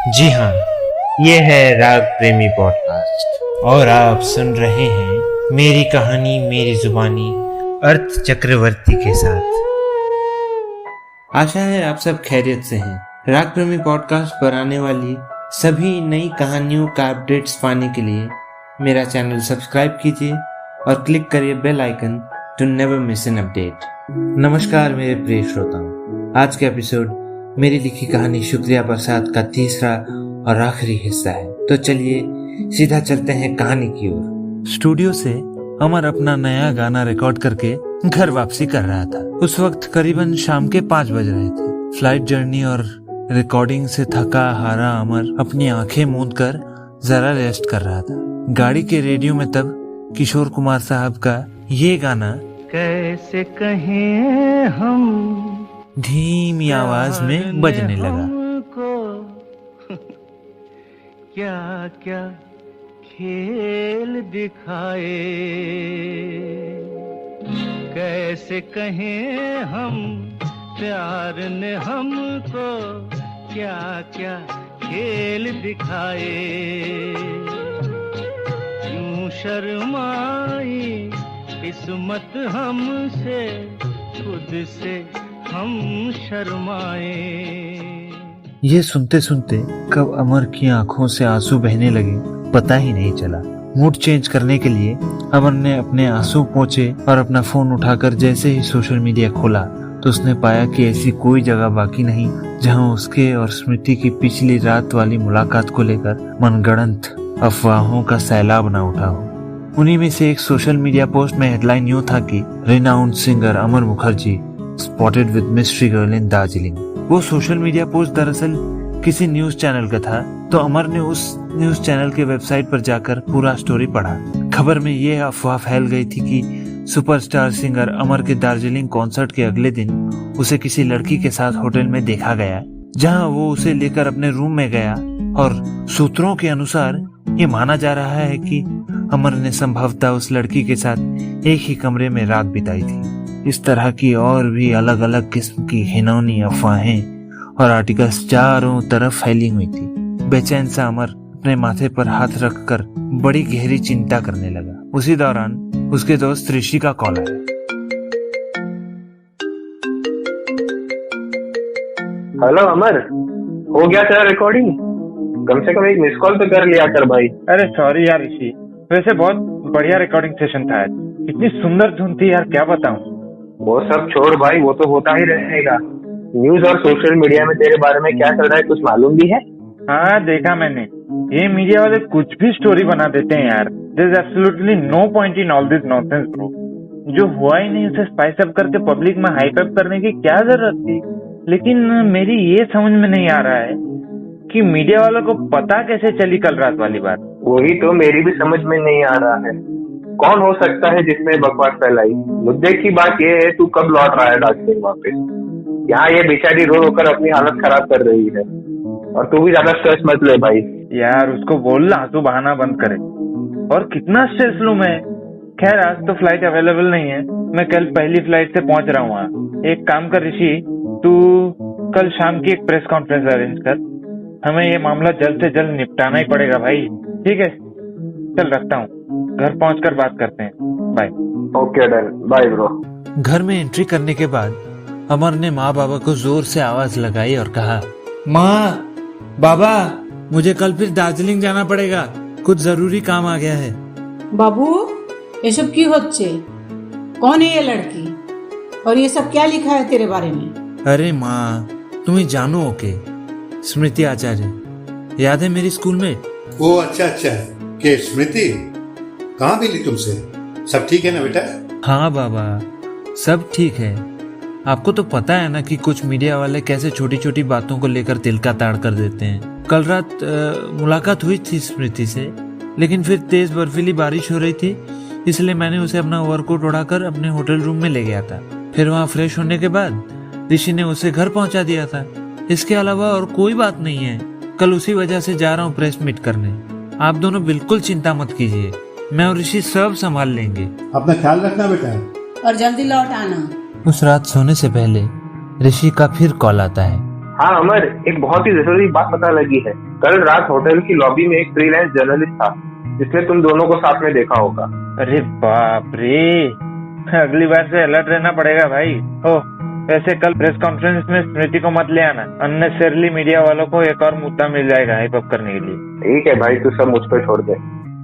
जी हाँ, ये है राग प्रेमी पॉडकास्ट और आप सुन रहे हैं मेरी कहानी मेरी जुबानी अर्थ चक्रवर्ती के साथ। आशा है आप सब खैरियत से हैं। राग प्रेमी पॉडकास्ट पर आने वाली सभी नई कहानियों का अपडेट्स पाने के लिए मेरा चैनल सब्सक्राइब कीजिए और क्लिक करिए bell icon to never miss an update. नमस्कार मेरे प्रिय श्रोताओं, आज का एपिसोड मेरी लिखी कहानी शुक्रिया बरसात का तीसरा और आखिरी हिस्सा है। तो चलिए सीधा चलते हैं कहानी की ओर। स्टूडियो से अमर अपना नया गाना रिकॉर्ड करके घर वापसी कर रहा था। उस वक्त करीबन शाम के 5 बज रहे थे। फ्लाइट जर्नी और रिकॉर्डिंग से थका हारा अमर अपनी आंखें मूंद कर जरा रेस्ट कर रहा था। गाड़ी के रेडियो में तब किशोर कुमार साहब का ये गाना कैसे कहें हम धीमी आवाज में बजने लगा। क्या क्या खेल दिखाए, कैसे कहें हम प्यार ने हमको क्या क्या खेल दिखाए। यूं शर्माई किस्मत हमसे, खुद से हम शर्माए। ये सुनते सुनते कब अमर की आंखों से आंसू बहने लगे पता ही नहीं चला। मूड चेंज करने के लिए अमर ने अपने आंसू पोंछे और अपना फोन उठाकर जैसे ही सोशल मीडिया खोला तो उसने पाया कि ऐसी कोई जगह बाकी नहीं जहां उसके और स्मृति की पिछली रात वाली मुलाकात को लेकर मनगढ़ंत अफवाहों का सैलाब न उठा हो। उन्हीं में से एक सोशल मीडिया पोस्ट में हेडलाइन यूं था कि renowned singer Amar Mukherjee spotted with mystery girl in Darjeeling. वो सोशल मीडिया पोस्ट दरअसल किसी न्यूज चैनल का था, तो अमर ने उस न्यूज चैनल के वेबसाइट पर जाकर पूरा स्टोरी पढ़ा। खबर में ये अफवाह फैल गई थी कि सुपरस्टार सिंगर अमर के दार्जिलिंग कॉन्सर्ट के अगले दिन उसे किसी लड़की के साथ होटल में देखा गया, जहां वो उसे लेकर अपने रूम में गया और सूत्रों के अनुसार ये माना जा रहा है कि अमर ने संभवतः उस लड़की के साथ एक ही कमरे में रात बिताई थी। इस तरह की और भी अलग अलग किस्म की घिनौनी अफवाहें और आर्टिकल्स चारों तरफ फैली हुई थी। बेचैन सा अमर अपने माथे पर हाथ रखकर बड़ी गहरी चिंता करने लगा। उसी दौरान उसके दोस्त ऋषि का कॉल आया। हेलो अमर, हो गया तेरा रिकॉर्डिंग? कम से कम एक मिस कॉल तो कर लिया कर भाई। अरे सॉरी यार ऋषि, वैसे बहुत बढ़िया रिकॉर्डिंग सेशन था। इतनी सुंदर धुन थी यार, क्या बताऊं। वो सब छोड़ भाई, वो तो होता ही रहेगा। न्यूज और सोशल मीडिया में तेरे बारे में क्या चल रहा है कुछ मालूम भी है? हाँ देखा मैंने, ये मीडिया वाले कुछ भी स्टोरी बना देते हैं यार। There is absolutely no point in all this nonsense bro. जो हुआ ही नहीं उसे स्पाइस अप करके पब्लिक में हाइप अप करने की क्या जरूरत थी। लेकिन मेरी ये समझ में नहीं आ रहा है कि मीडिया वालों को पता कैसे चली कल रात वाली बात। वही तो मेरी भी समझ में नहीं आ रहा है, कौन हो सकता है जिसने बकवास फैलाई। मुद्दे की बात यह है, तू कब लौट रहा है दार्जिलिंग वापस? यहाँ ये बेचारी रो रोकर अपनी हालत खराब कर रही है, और तू भी ज्यादा स्ट्रेस मत ले भाई। यार उसको बोलना आंसू बहाना बंद करे। और कितना स्ट्रेस लूं मैं। खैर आज तो फ्लाइट अवेलेबल नहीं है, मैं कल पहली फ्लाइट से पहुंच रहा हूँ वहाँ। एक काम कर ऋषि, तू कल शाम की एक प्रेस कॉन्फ्रेंस अरेंज कर। हमें ये मामला जल्द से जल्द निपटाना ही पड़ेगा भाई। ठीक है, चल रखता हूँ, घर पहुंचकर बात करते हैं। Bye. Okay done, bye bro. घर में एंट्री करने के बाद अमर ने माँ बाबा को जोर से आवाज लगाई और कहा, माँ बाबा, मुझे कल फिर दार्जिलिंग जाना पड़ेगा, कुछ जरूरी काम आ गया है। बाबू ये सब की होच्छे? कौन है ये लड़की और ये सब क्या लिखा है तेरे बारे में? अरे माँ, तुम्हें जानो ओके, स्मृति आचार्य, याद है मेरी स्कूल में? ओ अच्छा, के स्मृति कहाँ मिली तुमसे? सब ठीक है ना बेटा? हाँ बाबा, सब ठीक है। आपको तो पता है ना कि कुछ मीडिया वाले कैसे छोटी छोटी बातों को लेकर तिल का ताड़ कर देते हैं। कल रात मुलाकात हुई थी स्मृति से, लेकिन फिर तेज बर्फीली बारिश हो रही थी, इसलिए मैंने उसे अपना ओवरकोट उड़ाकर अपने होटल रूम में ले गया था। फिर वहाँ फ्रेश होने के बाद ऋषि ने उसे घर पहुँचा दिया था। इसके अलावा और कोई बात नहीं है। कल उसी वजह से जा रहा हूँ प्रेस मीट करने। आप दोनों बिल्कुल चिंता मत कीजिए, मैं और ऋषि सब संभाल लेंगे। अपना ख्याल रखना बेटा, और जल्दी लौट आना। उस रात सोने से पहले ऋषि का फिर कॉल आता है। हाँ अमर, एक बहुत ही जरूरी बात पता लगी है। कल रात होटल की लॉबी में एक फ्रीलांस जर्नलिस्ट था जिसने तुम दोनों को साथ में देखा होगा। अरे बाप रे, अगली बार से अलर्ट रहना पड़ेगा भाई। ओ वैसे कल प्रेस कॉन्फ्रेंस में स्मृति को मत ले आना, अननेसेसरली मीडिया वालों को एक और मुद्दा मिल जाएगा हाइप अप करने के लिए। ठीक है भाई, तू सब मुझ पर छोड़ दे।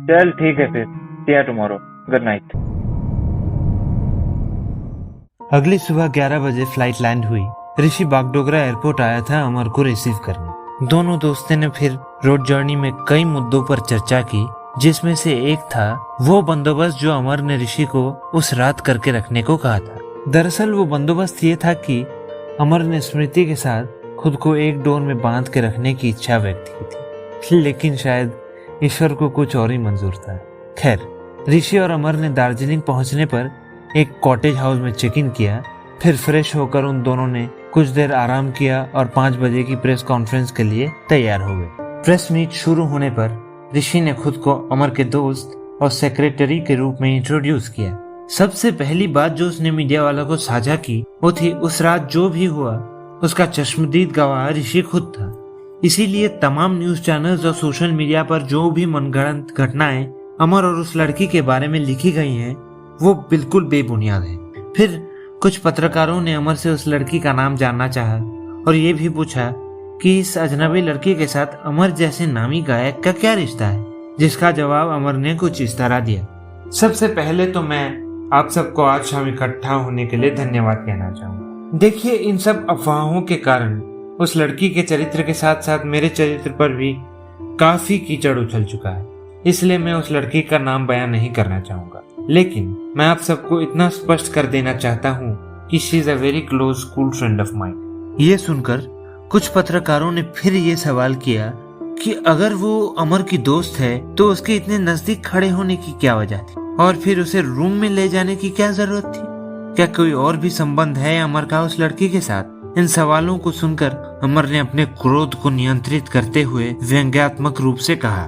चल ठीक है फिर, सी यू टुमारो, गुड नाइट। अगली सुबह 11 बजे फ्लाइट लैंड हुई। ऋषि बागडोगरा एयरपोर्ट आया था अमर को रिसीव करने। दोनों दोस्तों ने फिर रोड जर्नी में कई मुद्दों पर चर्चा की, जिसमें से एक था वो बंदोबस्त जो अमर ने ऋषि को उस रात करके रखने को कहा था। दरअसल वो बंदोबस्त ये था कि अमर ने स्मृति के साथ खुद को एक डोर में बांध के रखने की इच्छा व्यक्त की थी, लेकिन शायद ईश्वर को कुछ और ही मंजूर था। खैर, ऋषि और अमर ने दार्जिलिंग पहुंचने पर एक कॉटेज हाउस में चेक इन किया। फिर फ्रेश होकर उन दोनों ने कुछ देर आराम किया और 5 बजे की प्रेस कॉन्फ्रेंस के लिए तैयार हो गए। प्रेस मीट शुरू होने पर ऋषि ने खुद को अमर के दोस्त और सेक्रेटरी के रूप में इंट्रोड्यूस किया। सबसे पहली बात जो उसने मीडिया वालों को साझा की वो थी उस रात जो भी हुआ उसका चश्मदीद गवाह ऋषि खुद था। इसीलिए तमाम न्यूज चैनल्स और सोशल मीडिया पर जो भी मनगढ़ंत घटनाएं अमर और उस लड़की के बारे में लिखी गई हैं वो बिल्कुल बेबुनियाद है। फिर कुछ पत्रकारों ने अमर से उस लड़की का नाम जानना चाहा और ये भी पूछा कि इस अजनबी लड़की के साथ अमर जैसे नामी गायक का क्या रिश्ता है, जिसका जवाब अमर ने कुछ इस तरह दिया। सबसे पहले तो मैं आप सबको आज शाम इकट्ठा होने के लिए धन्यवाद कहना चाहूंगा। देखिए, इन सब अफवाहों के कारण उस लड़की के चरित्र के साथ साथ मेरे चरित्र पर भी काफी कीचड़ उछल चुका है, इसलिए मैं उस लड़की का नाम बयान नहीं करना चाहूंगा। लेकिन मैं आप सबको इतना स्पष्ट कर देना चाहता हूँ कि she is a very close school friend of mine. ये सुनकर कुछ पत्रकारों ने फिर ये सवाल किया कि अगर वो अमर की दोस्त है तो उसके इतने नजदीक खड़े होने की क्या वजह थी, और फिर उसे रूम में ले जाने की क्या जरूरत थी? क्या कोई और भी संबंध है अमर का उस लड़की के साथ? इन सवालों को सुनकर अमर ने अपने क्रोध को नियंत्रित करते हुए व्यंग्यात्मक रूप से कहा,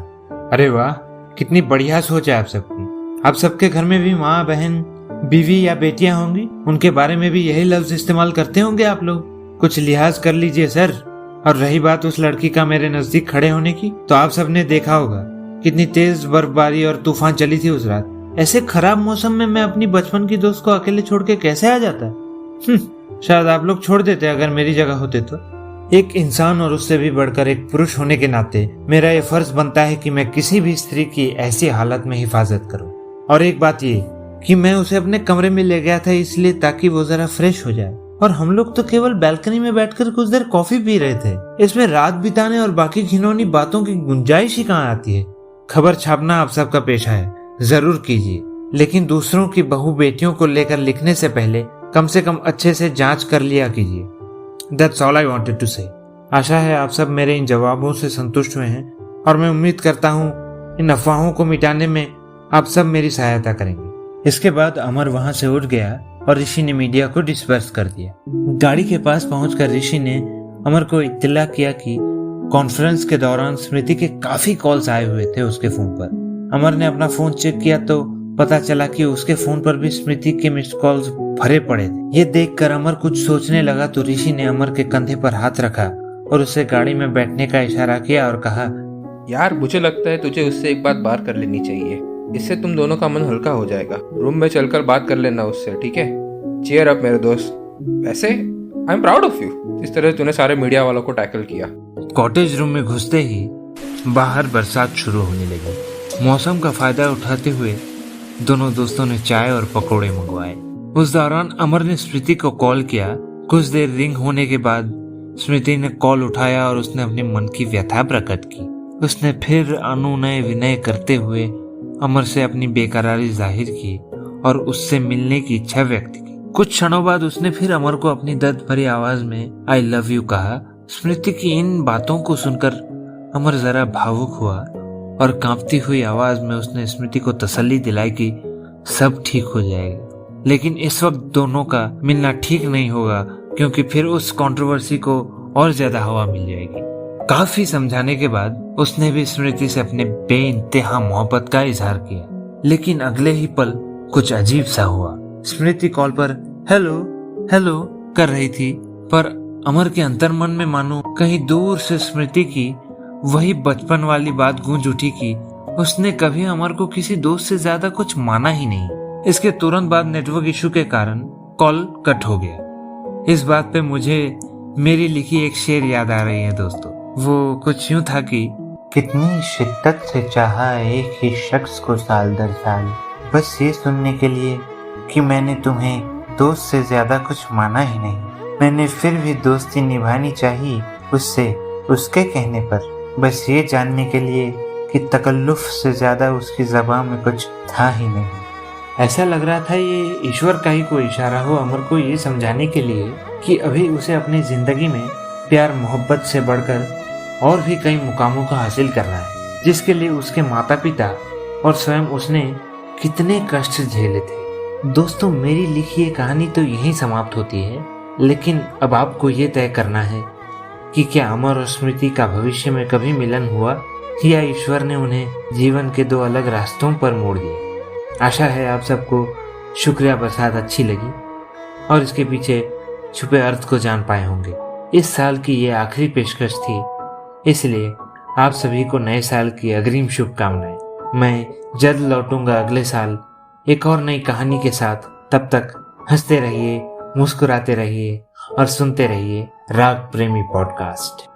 अरे वाह, कितनी बढ़िया सोच है आप सबकी। आप सबके घर में भी माँ, बहन, बीवी या बेटियां होंगी, उनके बारे में भी यही लफ्ज इस्तेमाल करते होंगे आप लोग। कुछ लिहाज कर लीजिए सर। और रही बात उस लड़की का मेरे नजदीक खड़े होने की, तो आप सबने देखा होगा कितनी तेज बर्फबारी और तूफान चली थी उस रात। ऐसे खराब मौसम में मैं अपनी बचपन की दोस्त को अकेले छोड़ के कैसे आ जाता? शायद आप लोग छोड़ देते अगर मेरी जगह होते तो। एक इंसान और उससे भी बढ़कर एक पुरुष होने के नाते मेरा ये फर्ज बनता है कि मैं किसी भी स्त्री की ऐसी हालत में हिफाजत करूं। और एक बात ये कि मैं उसे अपने कमरे में ले गया था इसलिए ताकि वो जरा फ्रेश हो जाए, और हम लोग तो केवल बैल्कनी में बैठकर कुछ देर कॉफी पी रहे थे। इसमें रात बिताने और बाकी घिनौनी बातों की गुंजाइश ही कहाँ आती है? खबर छापना आप सबका पेशा है, जरूर कीजिए, लेकिन दूसरों की बहू बेटियों को लेकर लिखने से पहले कम से कम अच्छे से जांच कर लिया कीजिए। That's all I wanted to say। आशा है आप सब मेरे इन जवाबों से संतुष्ट हुए हैं और मैं उम्मीद करता हूँ इन अफवाहों को मिटाने में आप सब मेरी सहायता करेंगे। इसके बाद अमर वहां से उठ गया और ऋषि ने मीडिया को डिस्पर्स कर दिया। गाड़ी के पास पहुंचकर ऋषि ने अमर को इत्तला किया कि कॉन्फ्रेंस के दौरान स्मृति के काफी कॉल्स आए हुए थे उसके फोन पर। अमर ने अपना फोन चेक किया तो पता चला कि उसके फोन पर भी स्मृति के मिस्ड कॉल्स भरे पड़े थे। ये देखकर अमर कुछ सोचने लगा तो ऋषि ने अमर के कंधे पर हाथ रखा और उसे गाड़ी में बैठने का इशारा किया और कहा, यार मुझे लगता है तुझे उससे एक बात बात कर लेनी चाहिए, इससे तुम दोनों का मन हल्का हो जाएगा। रूम में चलकर बात कर लेना उससे, ठीक है? चीयर अप मेरे दोस्त। वैसे I am proud of you, इस तरह तूने सारे मीडिया वालों को टैकल किया। कॉटेज रूम में घुसते ही बाहर बरसात शुरू होने लगी। मौसम का फायदा उठाते हुए दोनों दोस्तों ने चाय और पकोड़े मंगवाए। उस दौरान अमर ने स्मृति को कॉल किया। कुछ देर रिंग होने के बाद स्मृति ने कॉल उठाया और उसने अपने मन की व्यथा प्रकट की। उसने फिर अनुनय विनय करते हुए अमर से अपनी बेकरारी जाहिर की और उससे मिलने की इच्छा व्यक्त की। कुछ क्षणों बाद उसने फिर अमर को अपनी दर्द भरी आवाज में आई लव यू कहा। स्मृति की इन बातों को सुनकर अमर जरा भावुक हुआ और कांपती हुई आवाज में उसने स्मृति को तसल्ली दिलाई कि सब ठीक हो जाएगा। लेकिन इस वक्त दोनों का मिलना ठीक नहीं होगा क्योंकि फिर उस कंट्रोवर्सी को और ज्यादा हवा मिल जाएगी। काफी समझाने के बाद उसने भी स्मृति से अपने बेइंतहा मोहब्बत का इजहार किया। लेकिन अगले ही पल कुछ अजीब सा हुआ। स्मृति कॉल पर हेलो हेलो कर रही थी, पर अमर के अंतर्मन में मानो कहीं दूर से स्मृति की वही बचपन वाली बात गूंज उठी कि उसने कभी अमर को किसी दोस्त से ज्यादा कुछ माना ही नहीं। इसके तुरंत बाद नेटवर्क इशू के कारण कॉल कट हो गया। इस बात पे मुझे मेरी लिखी एक शेर याद आ रही है दोस्तों। वो कुछ यूं था कि कितनी शिद्दत से चाहा एक ही शख्स को साल दर साल, बस ये सुनने के लिए कि मैंने तुम्हें दोस्त से ज्यादा कुछ माना ही नहीं। मैंने फिर भी दोस्ती निभानी चाहिए उससे उसके कहने पर, बस ये जानने के लिए कि तकल्लुफ से ज्यादा उसकी ज़बान में कुछ था ही नहीं। ऐसा लग रहा था ये ईश्वर का ही कोई इशारा हो अमर को ये समझाने के लिए कि अभी उसे अपनी जिंदगी में प्यार मोहब्बत से बढ़कर और भी कई मुकामों का हासिल करना है, जिसके लिए उसके माता पिता और स्वयं उसने कितने कष्ट झेले थे। दोस्तों, मेरी लिखी ये कहानी तो यहीं समाप्त होती है, लेकिन अब आपको ये तय करना है कि क्या अमर और स्मृति का भविष्य में कभी मिलन हुआ या ईश्वर ने उन्हें जीवन के दो अलग रास्तों पर मोड़ दिया। आशा है आप सबको शुक्रिया बरसात अच्छी लगी और इसके पीछे छुपे अर्थ को जान पाए होंगे। इस साल की ये आखिरी पेशकश थी, इसलिए आप सभी को नए साल की अग्रिम शुभकामनाएं। मैं जल्द लौटूंगा अगले साल एक और नई कहानी के साथ। तब तक हंसते रहिए, मुस्कुराते रहिए और सुनते रहिए राग प्रेमी पॉडकास्ट।